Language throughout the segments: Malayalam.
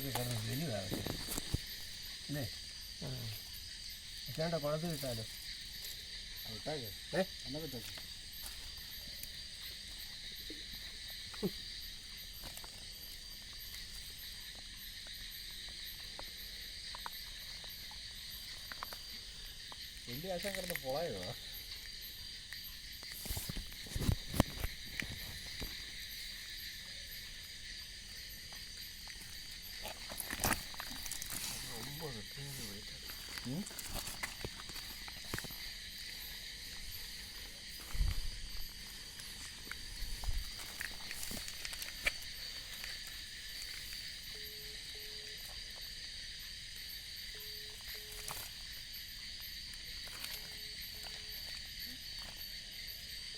മീനൊക്കെ കിടന്ന് വെലുവാകും അല്ലേ? ചേട്ടാ കുളത്ത് കിട്ടാലോ. വലിയ ആശം കിടന്ന് പൊളയോ.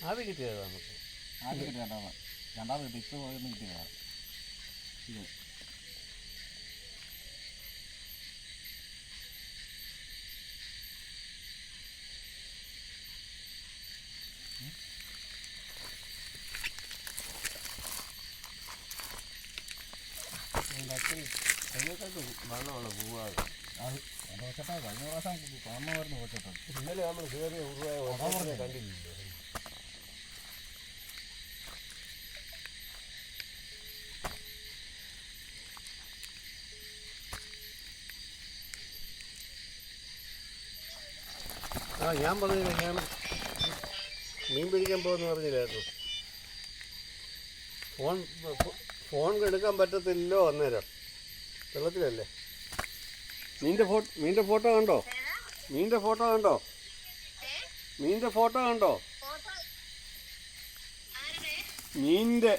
ആദ്യം കിട്ടിയത് നമുക്ക്. ആദ്യം കിട്ടി രണ്ടാമത് കിട്ടി. ഇപ്പോൾ പോയൊന്നും കിട്ടിയതാണ് ഇത്. അതിനെക്കാട്ടും വണ്ണമുള്ള പൂവാണ് അത്. എൻ്റെ വെച്ചട്ടാ കഴിഞ്ഞ പ്രാവശ്യം കാണുന്നവരുന്നു വെച്ചട്ടോ. ഇന്നലെ നമ്മൾ കയറിയ ഉറുവായ കണ്ടില്ലല്ലോ. ഞാൻ പറഞ്ഞില്ല, ഞാൻ മീൻ പിടിക്കാൻ പോകുമെന്ന് പറഞ്ഞില്ലായിരുന്നു. ഫോൺ എടുക്കാൻ പറ്റത്തില്ലല്ലോ അന്നേരം, വെള്ളത്തിലല്ലേ. മീൻ്റെ ഫോട്ടോ കണ്ടോ? മീൻ്റെ ഫോട്ടോ കണ്ടോ? മീൻ്റെ